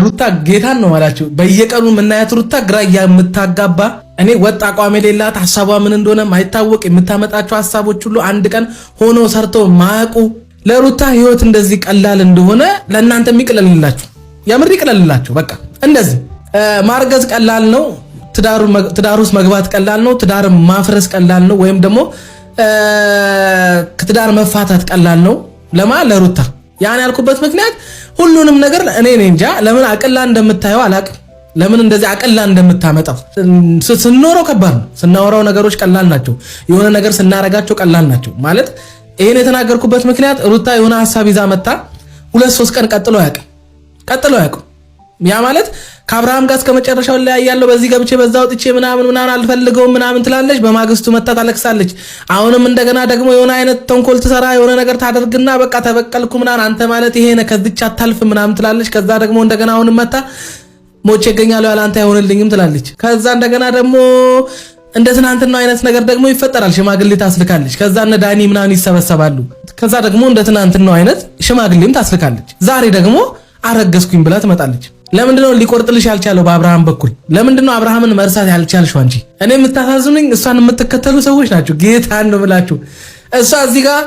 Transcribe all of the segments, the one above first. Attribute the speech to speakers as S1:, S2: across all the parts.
S1: ሩታ ጌታን ነው ማላችሁ በየቀኑ ምናያት ሩታ ግራ የምታጋባ እኔ ወጣ አቋም የሌላት ሐሳቧ ምን እንደሆነ ማይታወቅ የምታመጣቸው ሐሳቦች ሁሉ አንድ ቀን ሆኖ ሰርቶ ማያውቁ ለሩታ ህይወት እንደዚህ ቀላል እንደሆነ ለእናንተ የሚቀለልላችሁ ያምር ይቀለልላችሁ በቃ እንደዚህ ማርገዝ ቀላል ነው ትዳሩስ መግባት ቀላል ነው ትዳር ማፍረስ ቀላል ነው ወይም ደግሞ ከትዳር መፋታት ቀላል ነው ለሩታ ያን ያልኩበት ምክንያት ሁሉንም ነገር እኔ እንጃ ለምን አቀላ እንደምታየው አላቅም ለምን እንደዚህ አቀላ እንደምታመጣው ስንኖረው ከባድ ነው ስናወራው ነገሮች ቀላል ናቸው የሆነ ነገር ስናረጋቸው ቀላል ናቸው ማለት ይሄን የተናገርኩበት ምክንያት ሩታ የሆነ ሐሳብ ይዛ መጣ 2-3 ቀን ቀጥሎ ያውቁ ያ ማለት ከአብርሃም ጋር እስከመጨረሻው ላይ ያለው በዚህ ገብቼ በዛው ጥቼ ምናምን አልፈልገውም ምናምን ትላለች በማግስቱ መጣ ታለቅሳለች አሁንም እንደገና ደግሞ የሆነ አይነት ተንኮል ትሰራ የሆነ ነገር ታደርግና በቃ ተበቀልኩ ምናምን አንተ ማለት ይሄ ነው ከዚች አታልፍ ምናምን ትላለች ከዛ ደግሞ እንደገና አሁንም መጣ ሞቼ ይገኛሉ ያለ አንተ አይሆንልኝም ትላለች ከዛ እንደገና ደግሞ እንደ ትናንትናው አይነት ነገር ደግሞ ይፈጠራል ሽማግሌ ታስልካለች ከዛ እነ ዳኒ ምናምን ይሰበሰባሉ ከዛ ደግሞ እንደ ትናንትናው አይነት ሽማግሌም ታስልካለች ዛሬ ደግሞ አረገዝኩኝ ብላ ትመጣለች ለምንድነው ሊቆርጥልሽ ያልቻለው በአብርሃም በኩል ለምንድነው አብርሃምን መርሳት ያልቻልሽው አንቺ እኔ የምታሳዝኑኝ እሷን የምትከተሉ ሰዎች ናቸው ጌታን ነው ብላችሁ እሷ እዚህ ጋር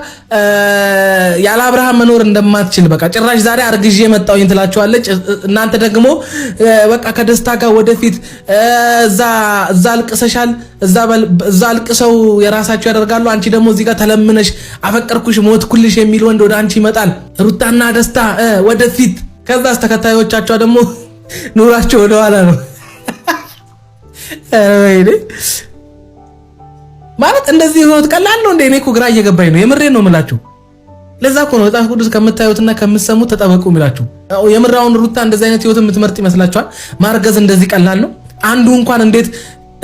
S1: ያለ አብርሃም መኖር እንደማትችል በቃ ጭራሽ ዛሬ አርግዤ መጣውኝ ትላችኋለች እናንተ ደግሞ በቃ ከደስታ ጋር ወደፊት እዛ አልቅሰሻል እዛ አልቅሰው የራሳቸው ያደርጋሉ አንቺ ደግሞ እዚህ ጋር ተለምነሽ አፈቀርኩሽ ሞትኩልሽ የሚል ወንድ ወደ አንቺ ይመጣል ሩታና ደስታ ወደፊት ከዛስ ተከታዮቻቸው ደግሞ ኑራቸው ወደ ኋላ ነው ማለት እንደዚህ ህይወት ቀላል ነው እንዴ እኔ እኮ ግራ እየገባኝ ነው የምሬን ነው የምላችሁ ለዛ እኮ ነው መጽሐፍ ቅዱስ ከምታዩትና ከምትሰሙት ተጠበቁ የሚላችሁ የምራውን ሩታ እንደዚህ አይነት ህይወት የምትመርጥ ይመስላችኋል ማርገዝ እንደዚህ ቀላል ነው አንዱ እንኳን እንዴት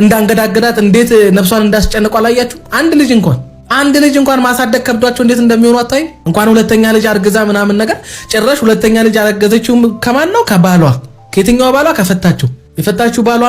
S1: እንዳንገዳገዳት እንዴት ነፍሷን እንዳስጨነቀው አላያችሁ አንድ ልጅ እንኳን ማሳደግ ከብዷቸው እንዴት እንደሚሆኑ አታይ እንኳን ሁለተኛ ልጅ አርግዛ ምናምን ነገር ጭራሽ ሁለተኛ ልጅ አረገዘችው ከማን ነው ከባሏ ከየትኛው ባሏ ከፈታችው የፈታችው ባሏ